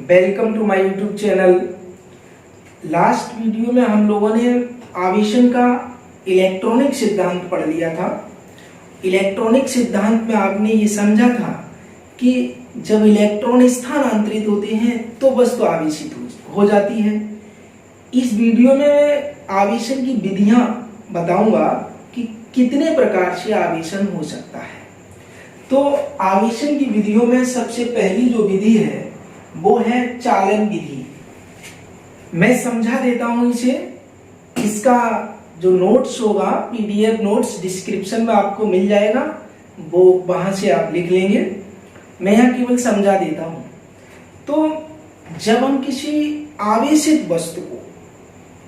Welcome to my YouTube channel. Last video में हम लोगों ने आवेशन का इलेक्ट्रॉनिक सिद्धांत पढ़ लिया था। इलेक्ट्रॉनिक सिद्धांत में आपने ये समझा था कि जब इलेक्ट्रॉन स्थानांतरित होते हैं तो वस्तु आवेशित हो जाती है। इस वीडियो में आवेशन की विधियां बताऊंगा कि कितने प्रकार से आवेशन हो सकता है। तो आवेशन की विधियों में सबसे पहली जो विधि है वो है चालन विधि। मैं समझा देता हूं इसे। इसका जो नोट्स होगा, पीडीएफ नोट्स डिस्क्रिप्शन में आपको मिल जाएगा, वो वहां से आप लिख लेंगे। मैं यहाँ केवल समझा देता हूं। तो जब हम किसी आवेशित वस्तु को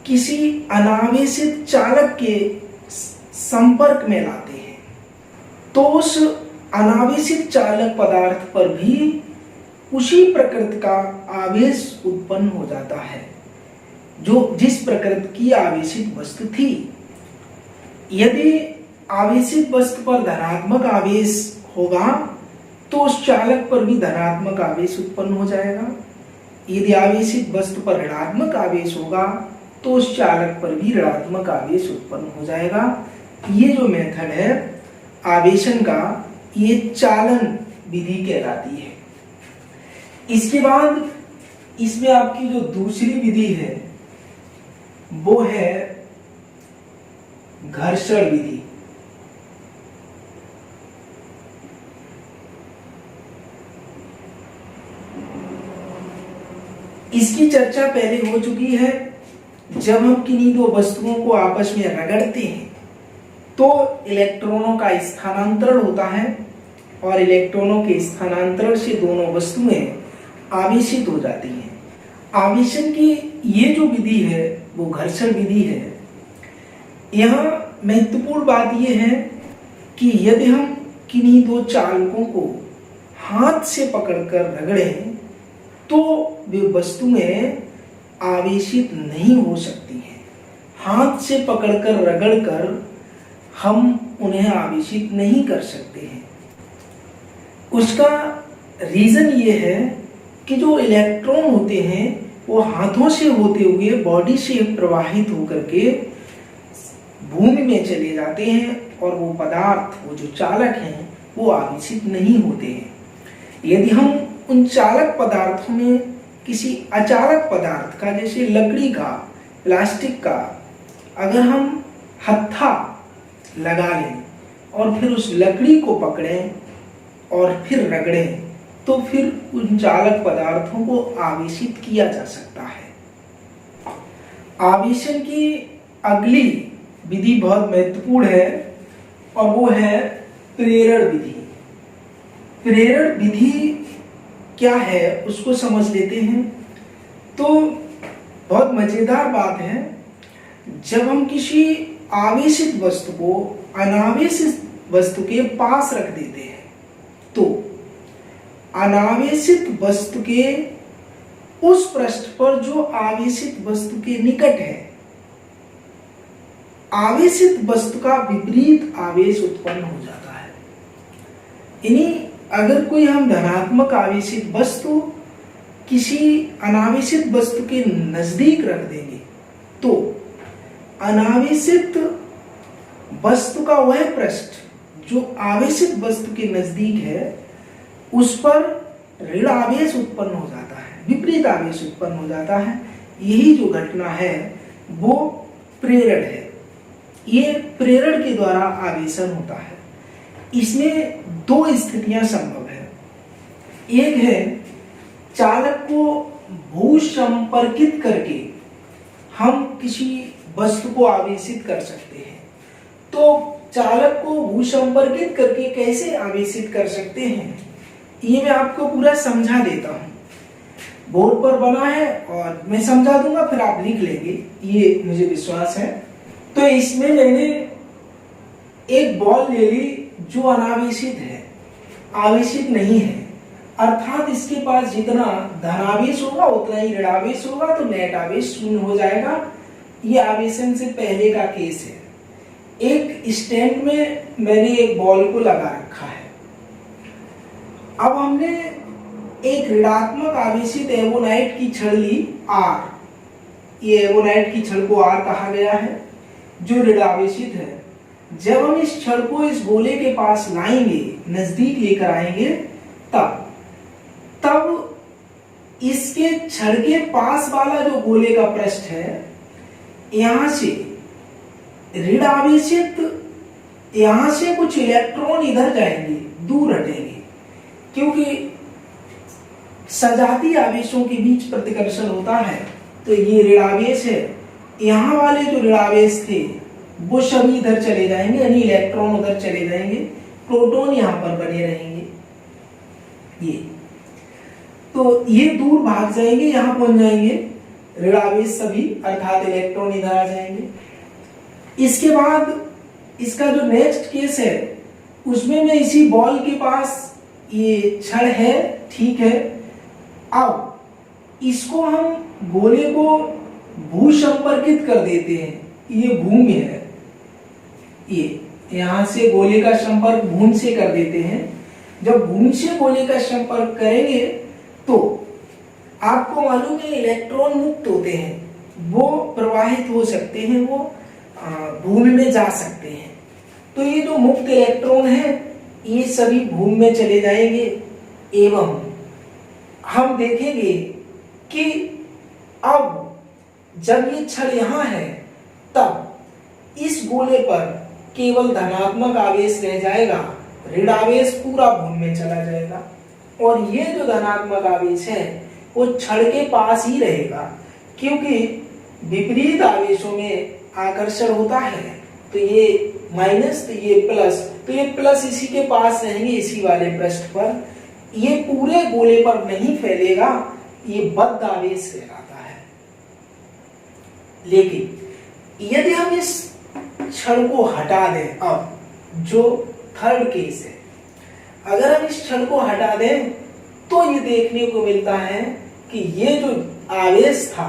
किसी अनावेशित चालक के संपर्क में लाते हैं तो उस अनावेशित चालक पदार्थ पर भी उसी प्रकृति का आवेश उत्पन्न हो जाता है जो जिस प्रकृति की आवेशित वस्तु थी। यदि आवेशित वस्तु पर धनात्मक आवेश होगा तो उस चालक पर भी धनात्मक आवेश उत्पन्न हो जाएगा। यदि आवेशित वस्तु पर ऋणात्मक आवेश होगा तो उस चालक पर भी ऋणात्मक आवेश उत्पन्न हो जाएगा। ये जो मेथड है आवेशन का, ये चालन विधि कहलाती है। इसके बाद इसमें आपकी जो दूसरी विधि है वो है घर्षण विधि। इसकी चर्चा पहले हो चुकी है। जब हम किन्हीं दो वस्तुओं को आपस में रगड़ते हैं तो इलेक्ट्रॉनों का स्थानांतरण होता है और इलेक्ट्रॉनों के स्थानांतरण से दोनों वस्तुएं आवेशित हो जाती हैं। आवेशन की ये जो विधि है वो घर्षण विधि है। यहाँ महत्वपूर्ण बात यह है कि यदि हम किन्हीं दो चालकों को हाथ से पकड़कर रगड़ें तो वे वस्तुएं आवेशित नहीं हो सकती हैं। हाथ से पकड़कर रगड़कर हम उन्हें आवेशित नहीं कर सकते हैं। उसका रीजन ये है कि जो इलेक्ट्रॉन होते हैं वो हाथों से होते हुए बॉडी से प्रवाहित होकर के भूमि में चले जाते हैं और वो पदार्थ, वो जो चालक हैं, वो आवेशित नहीं होते हैं। यदि हम उन चालक पदार्थों में किसी अचालक पदार्थ का, जैसे लकड़ी का, प्लास्टिक का, अगर हम हत्था लगा लें और फिर उस लकड़ी को पकड़ें और फिर रगड़ें तो फिर उन चालक पदार्थों को आवेशित किया जा सकता है। आवेशन की अगली विधि बहुत महत्वपूर्ण है और वो है प्रेरण विधि। प्रेरण विधि क्या है उसको समझ लेते हैं। तो बहुत मजेदार बात है, जब हम किसी आवेशित वस्तु को अनावेशित वस्तु के पास रख देते हैं तो अनावेशित वस्तु के उस पृष्ठ पर जो आवेशित वस्तु के निकट है, आवेशित वस्तु का विपरीत आवेश उत्पन्न हो जाता है। यानी अगर कोई हम धनात्मक आवेशित वस्तु किसी अनावेशित वस्तु के नजदीक रख देंगे तो अनावेशित वस्तु का वह पृष्ठ जो आवेशित वस्तु के नजदीक है उस पर ऋण आवेश उत्पन्न हो जाता है, विपरीत आवेश उत्पन्न हो जाता है। यही जो घटना है वो प्रेरण है। ये प्रेरण के द्वारा आवेशन होता है। इसमें दो स्थितियां संभव है। एक है चालक को भूसंपर्कित करके हम किसी वस्तु को आवेशित कर सकते हैं। तो चालक को भूसंपर्कित करके कैसे आवेशित कर सकते हैं, ये मैं आपको पूरा समझा देता हूं। बोर्ड पर बना है और मैं समझा दूंगा, फिर आप लिख लेंगे, ये मुझे विश्वास है। तो इसमें मैंने एक बॉल ले ली जो अनावेशित है, आवेशित नहीं है, अर्थात इसके पास जितना धनावेश होगा उतना ही ऋणावेश होगा, तो नेट आवेश शून्य हो जाएगा। ये आवेशन से पहले का केस है। एक स्टैंड में मैंने एक बॉल को लगा रखा है। अब हमने एक ऋणात्मक आवेशित एवोनाइट की छड़ ली R, ये एवोनाइट की छड़ को R कहा गया है जो ऋणावेशित है। जब हम इस छड़ को इस गोले के पास लाएंगे, नजदीक लेकर आएंगे, तब इसके छड़ के पास वाला जो गोले का पृष्ठ है, यहां से ऋण आवेशित, यहां से कुछ इलेक्ट्रॉन इधर जाएंगे, दूर हटेंगे, क्योंकि सजातीय आवेशों के बीच प्रतिकर्षण होता है। तो ये ऋणावेश है, यहाँ वाले जो ऋणावेश थे वो सभी इधर चले जाएंगे, यानी इलेक्ट्रॉन उधर चले जाएंगे, प्रोटॉन यहाँ पर बने रहेंगे। ये दूर भाग जाएंगे, यहाँ पहुंच जाएंगे ऋणावेश सभी, अर्थात इलेक्ट्रॉन इधर आ जाएंगे। इसके बाद इसका जो नेक्स्ट केस है उसमें मैं इसी बॉल के पास ये छड़ है, ठीक है। अब इसको हम गोले को भू संपर्कित कर देते हैं, ये भूमि है, ये यहां से गोले का संपर्क भूमि से कर देते हैं। जब भूमि से गोले का संपर्क करेंगे तो आपको मालूम है इलेक्ट्रॉन मुक्त होते हैं, वो प्रवाहित हो सकते हैं, वो भूमि में जा सकते हैं। तो ये जो मुक्त इलेक्ट्रॉन है ये सभी भूमि में चले जाएंगे, एवं हम देखेंगे कि अब जब ये छड़ यहाँ है तब इस गोले पर केवल धनात्मक आवेश रह जाएगा, ऋण आवेश पूरा भूमि में चला जाएगा, और ये जो धनात्मक आवेश है वो छड़ के पास ही रहेगा, क्योंकि विपरीत आवेशों में आकर्षण होता है। तो ये माइनस, तो ये प्लस, तो ये प्लस इसी के पास रहेंगे, इसी वाले पृष्ठ पर। ये पूरे गोले पर नहीं फैलेगा, ये बद्ध आवेश कहलाता है। लेकिन यदि हम इस छड़ को हटा दें, अब जो थर्ड केस है, अगर हम इस छड़ को हटा दें तो ये देखने को मिलता है कि ये जो आवेश था,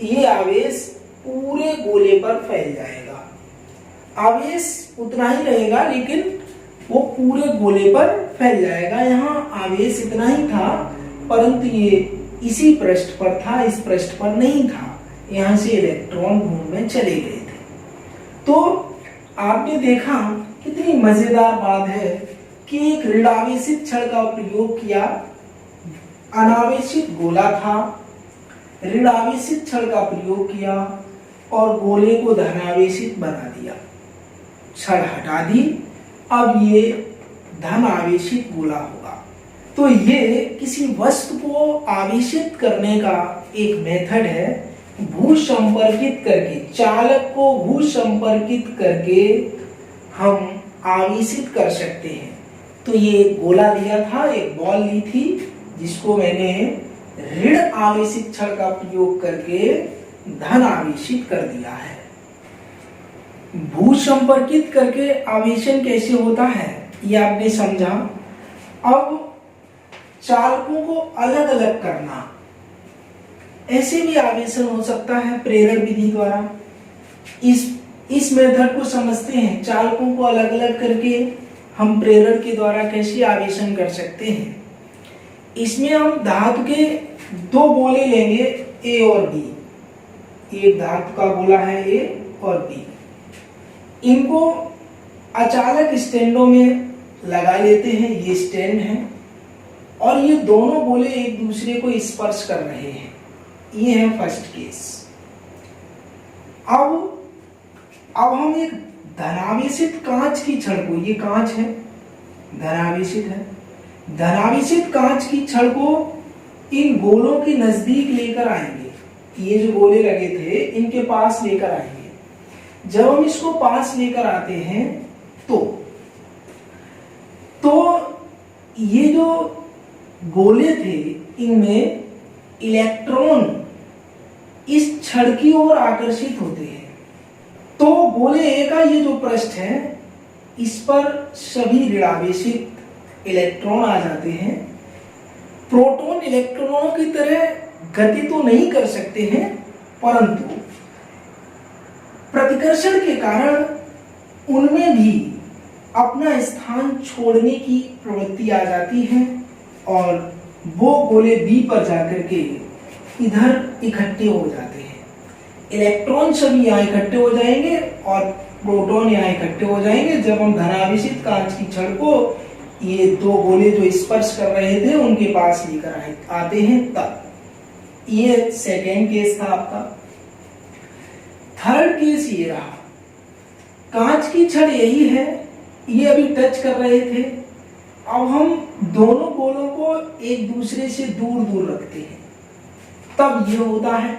ये आवेश पूरे गोले पर फैल जाएगा। आवेश उतना ही रहेगा लेकिन वो पूरे गोले पर फैल जाएगा। यहाँ आवेश इतना ही था, परंतु ये इसी पृष्ठ पर था, इस पृष्ठ पर नहीं था। यहाँ से इलेक्ट्रॉन भूमि में चले गए थे। तो आपने देखा कितनी मजेदार बात है कि एक ऋणावेशित छड़ का प्रयोग किया, अनावेशित गोला था, ऋणावेशित छड़ का प्रयोग किया और गोले को धनावेशित बना दिया, छड़ हटा दी, अब ये धन आवेशित गोला होगा। तो ये किसी वस्तु को आवेशित करने का एक मेथड है, भू संपर्कित करके, चालक को भू संपर्कित करके हम आवेशित कर सकते हैं। तो ये एक गोला लिया था, एक बॉल ली थी, जिसको मैंने ऋण आवेशित छड़ का प्रयोग करके धन आवेशित कर दिया है। भू संपर्कित करके आवेशन कैसे होता है ये आपने समझा। अब चालकों को अलग अलग करना, ऐसे भी आवेशन हो सकता है प्रेरण विधि द्वारा। इस मेथड को समझते हैं, चालकों को अलग अलग करके हम प्रेरण के द्वारा कैसे आवेशन कर सकते हैं। इसमें हम धातु के दो गोले लेंगे, ए और बी। एक धातु का गोला है ए और बी, इनको अचालक स्टैंडों में लगा लेते हैं, ये स्टैंड है, और ये दोनों गोले एक दूसरे को स्पर्श कर रहे हैं। ये है फर्स्ट केस। अब हम एक धनावेशित कांच की छड़ को, ये कांच है, धनावेशित है, धनावेशित कांच की छड़ को इन गोलों के नजदीक लेकर आएंगे। ये जो गोले लगे थे इनके पास लेकर आएंगे। जब हम इसको पास लेकर आते हैं तो ये जो गोले थे इनमें इलेक्ट्रॉन इस छड़ की ओर आकर्षित होते हैं। तो गोले ए का ये जो पृष्ठ है इस पर सभी ऋणावेशित इलेक्ट्रॉन आ जाते हैं। प्रोटॉन इलेक्ट्रॉनों की तरह गति तो नहीं कर सकते हैं, परंतु प्रतिकर्षण के कारण उनमें भी अपना स्थान छोड़ने की प्रवृत्ति आ जाती है और वो गोले बी पर जाकर के इधर इकट्ठे हो जाते हैं। इलेक्ट्रॉन सभी यहाँ इकट्ठे हो जाएंगे और प्रोटॉन यहाँ इकट्ठे हो जाएंगे। जब हम धनावेशित कांच की छड़ को ये दो गोले जो स्पर्श कर रहे थे उनके पास लेकर आते हैं, तब ये सेकेंड केस था आपका। थर्ड केस ये रहा, कांच की छड़ यही है, ये अभी टच कर रहे थे। अब हम दोनों गोलों को एक दूसरे से दूर दूर रखते हैं, तब ये होता है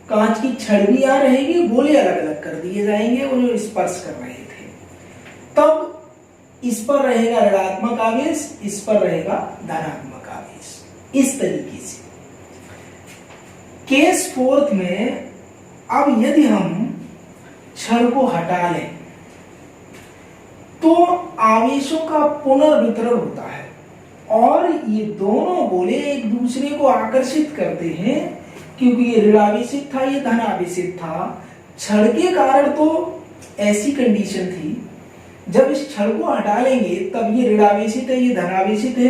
कांच की छड़ भी यहाँ रहेगी, गोले अलग अलग कर दिए जाएंगे और जो स्पर्श कर रहे थे। तब इस पर रहेगा ऋणात्मक आवेश, इस पर रहेगा धनात्मक आवेश, इस तरीके से। केस फोर्थ में अब यदि हम छड़ को हटा लें तो आवेशों का पुनर्वितरण होता है और ये दोनों गोले एक दूसरे को आकर्षित करते हैं। क्योंकि ये ऋणावेशित था, ये धनावेशित था, छड़ के कारण तो ऐसी कंडीशन थी, जब इस छड़ को हटा लेंगे तब ये ऋणावेशित है, ये धनावेशित है,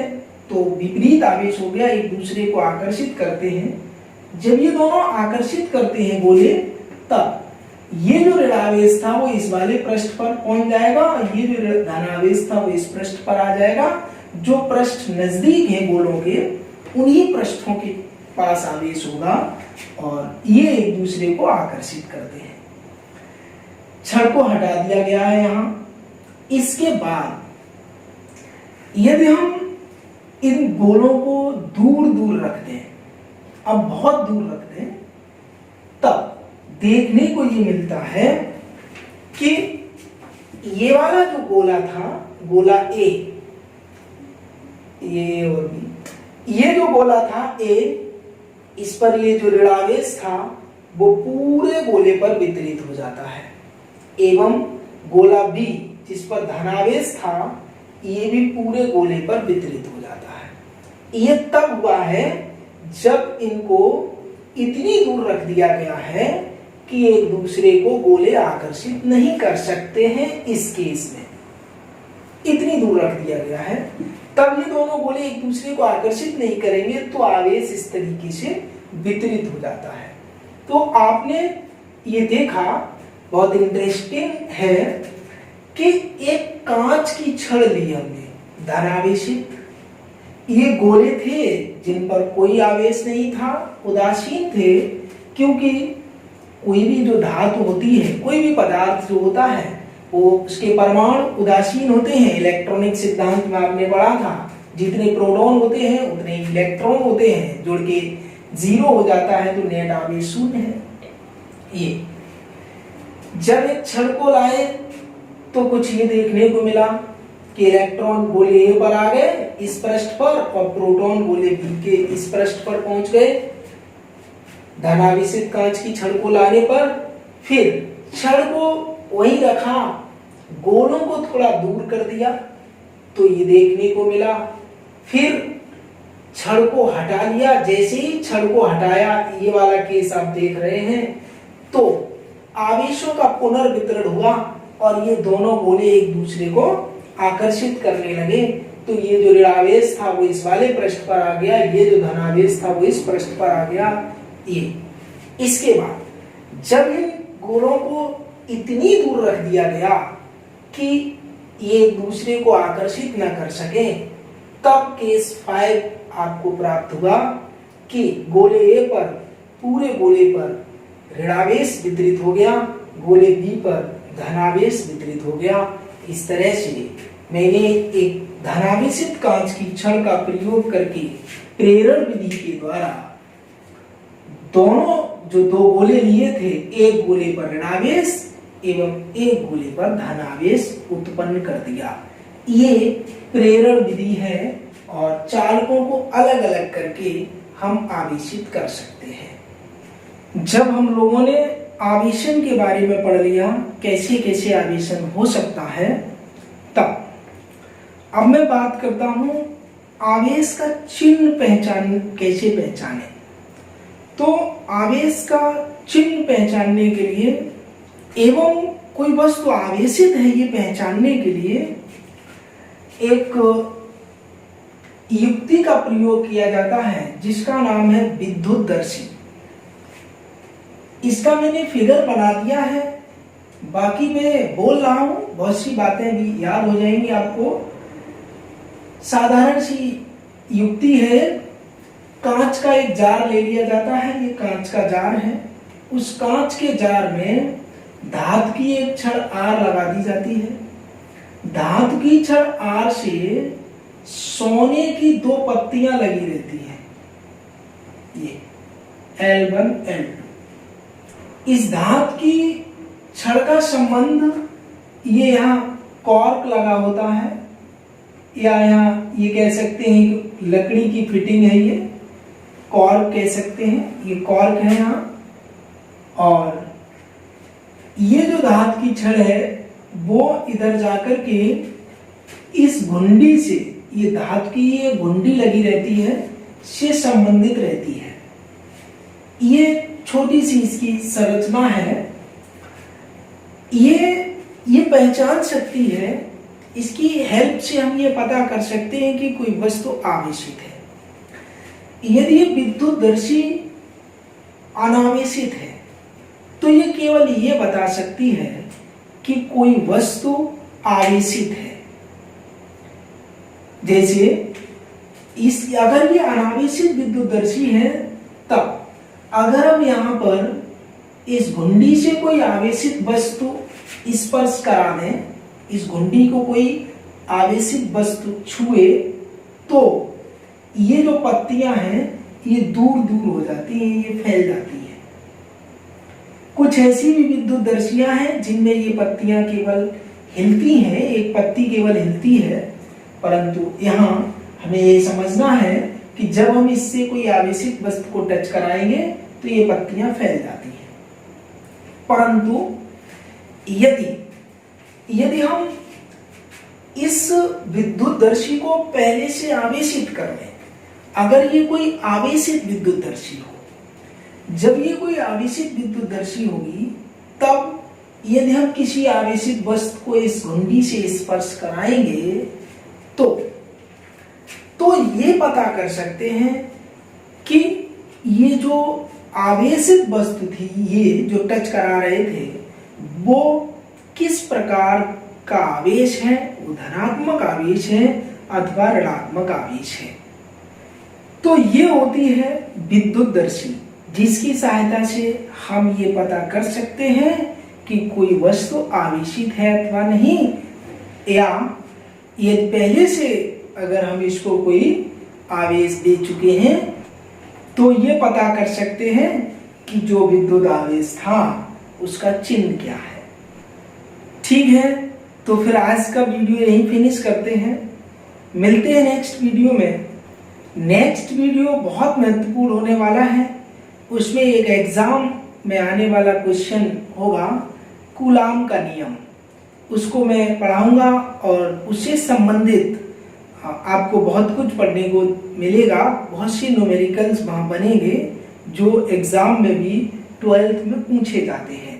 तो विपरीत आवेश हो गया, एक दूसरे को आकर्षित करते हैं। जब ये दोनों आकर्षित करते हैं गोले, तब ये जो ऋणावेश था वो इस वाले पृष्ठ पर पहुंच जाएगा और ये जो धनावेश था वो इस पृष्ठ पर आ जाएगा। जो पृष्ठ नजदीक है गोलों के, उन्हीं पृष्ठों के पास आवेश होगा और ये एक दूसरे को आकर्षित करते हैं। छड़ को हटा दिया गया है यहां। इसके बाद यदि हम इन गोलों को दूर दूर रख दें, अब बहुत दूर रख दें, तब देखने को ये मिलता है कि ये वाला जो गोला था, गोला ए, ये और बी, ये जो गोला था ए, इस पर ये जो ऋणावेश था वो पूरे गोले पर वितरित हो जाता है, एवं गोला बी जिस पर धनावेश था ये भी पूरे गोले पर वितरित हो जाता है। ये तब हुआ है जब इनको इतनी दूर रख दिया गया है कि एक दूसरे को गोले आकर्षित नहीं कर सकते हैं। इस केस में इतनी दूर रख दिया गया है, तब ये दोनों गोले एक दूसरे को आकर्षित नहीं करेंगे तो आवेश इस तरीके से वितरित हो जाता है। तो आपने ये देखा, बहुत इंटरेस्टिंग है कि एक कांच की छड़ ली हमने, धनावेशित, ये गोले थे जिन पर कोई आवेश नहीं था, उदासीन थे, क्योंकि कोई भी जो धातु होती है, कोई भी पदार्थ जो होता है वो उसके परमाणु उदासीन होते हैं। इलेक्ट्रॉनिक सिद्धांत में आपने पढ़ा था, जितने प्रोटॉन होते हैं उतने इलेक्ट्रॉन होते हैं, जोड़ के 0 हो जाता है तो नेट आवेश 0 है। ये जब एक छड़ को लाए तो कुछ ये देखने को मिला कि इलेक्ट्रॉन गोले ए पर आ गए इस पृष्ठ पर और प्रोटॉन गोले बी के इस पृष्ठ पर पहुंच गए धनावेशित कांच की छड़ को लाने पर। फिर छड़ को वहीं रखा, गोलों को थोड़ा दूर कर दिया तो ये देखने को मिला। फिर छड़ को हटा लिया, जैसे ही छड़ को हटाया, ये वाला केस आप देख रहे हैं, तो आवेशों का पुनर्वितरण हुआ और ये दोनों गोले एक दूसरे को आकर्षित करने लगे। तो ये जो ऋणावेश था वो इस वाले पृष्ठ पर आ गया, ये जो धनावेश था वो इस पृष्ठ पर आ गया। ये इसके बाद जब इन गोलों को इतनी दूर रख दिया गया कि ये एक दूसरे को आकर्षित न कर सके, तब केस 5 आपको प्राप्त हुआ कि गोले ए पर, पूरे गोले पर ऋणावेश वितरित हो गया, गोले बी पर धनावेश वितरित हो गया। इस तरह से मैंने एक धनावेशित कांच की छड़ का प्रयोग करके प्रेरण विधि के द्वारा दोनों जो दो गोले लिए थे, एक गोले पर ऋणावेश एवं एक गोले पर धनावेश उत्पन्न कर दिया। ये प्रेरण विधि है और चालकों को अलग अलग करके हम आवेशित कर सकते हैं। जब हम लोगों ने आवेशन के बारे में पढ़ लिया, कैसे कैसे आवेशन हो सकता है, तब अब मैं बात करता हूं आवेश का चिन्ह कैसे पहचाने। तो आवेश का चिन्ह पहचानने के लिए एवं कोई वस्तु आवेशित है ये पहचानने के लिए एक युक्ति का प्रयोग किया जाता है जिसका नाम है विद्युतदर्शी। इसका मैंने फिगर बना दिया है, बाकी मैं बोल रहा हूं, बहुत सी बातें भी याद हो जाएंगी आपको। साधारण सी युक्ति है, कांच का एक जार ले लिया जाता है, ये कांच का जार है। उस कांच के जार में धातु की एक छड़ आर लगा दी जाती है। धातु की छड़ आर से सोने की 2 पत्तियां लगी रहती हैं, ये L1 L2। इस धातु की छड़ का संबंध, ये यहाँ कॉर्क लगा होता है, या यहाँ ये कह सकते हैं कि लकड़ी की फिटिंग है, ये कॉर्क कह सकते हैं, ये कॉर्क है यहाँ। और ये जो धातु की छड़ है वो इधर जाकर के इस घुंडी से, ये धातु की ये घुंडी लगी रहती है, से संबंधित रहती है। ये छोटी सी इसकी संरचना है। ये पहचान सकती है, इसकी हेल्प से हम ये पता कर सकते हैं कि कोई वस्तु आवेशित है। यदि ये विद्युतदर्शी अनावेशित है तो ये केवल ये बता सकती है कि कोई वस्तु आवेशित है। जैसे अगर ये अनावेशित विद्युतदर्शी है, तब अगर हम यहां पर इस घुंडी से कोई आवेशित वस्तु स्पर्श करा दें, इस घुंडी को कोई आवेशित वस्तु छुए, तो ये जो पत्तियां हैं ये दूर दूर हो जाती हैं, ये फैल जाती हैं। कुछ ऐसी भी विद्युतदर्शियां हैं जिनमें ये पत्तियां केवल हिलती हैं, एक पत्ती केवल हिलती है, परंतु यहाँ हमें ये समझना है कि जब हम इससे कोई आवेशित वस्तु को टच कराएंगे तो ये पत्तियां फैल जाती हैं। परंतु यदि हम इस विद्युतदर्शी को पहले से आवेशित कर दें, अगर ये कोई आवेशित विद्युतदर्शी हो, जब ये कोई आवेशित विद्युतदर्शी होगी, तब यदि हम किसी आवेशित वस्तु को इस घुंडी से स्पर्श कराएंगे तो ये पता कर सकते हैं कि ये जो आवेशित वस्तु थी, ये जो टच करा रहे थे, वो किस प्रकार का आवेश है, वो धनात्मक आवेश है अथवा ऋणात्मक आवेश है। तो ये होती है विद्युतदर्शी, जिसकी सहायता से हम ये पता कर सकते हैं कि कोई वस्तु आवेशित है अथवा नहीं, या ये पहले से अगर हम इसको कोई आवेश दे चुके हैं तो ये पता कर सकते हैं कि जो विद्युत आवेश था उसका चिन्ह क्या है। ठीक है, तो फिर आज का वीडियो यहीं फिनिश करते हैं, मिलते हैं नेक्स्ट वीडियो में। नेक्स्ट वीडियो बहुत महत्वपूर्ण होने वाला है, उसमें एक एग्जाम में आने वाला क्वेश्चन होगा कूलाम का नियम, उसको मैं पढ़ाऊंगा और उससे संबंधित आपको बहुत कुछ पढ़ने को मिलेगा। बहुत सी न्यूमेरिकल्स वहाँ बनेंगे जो एग्जाम में भी 12th में पूछे जाते हैं।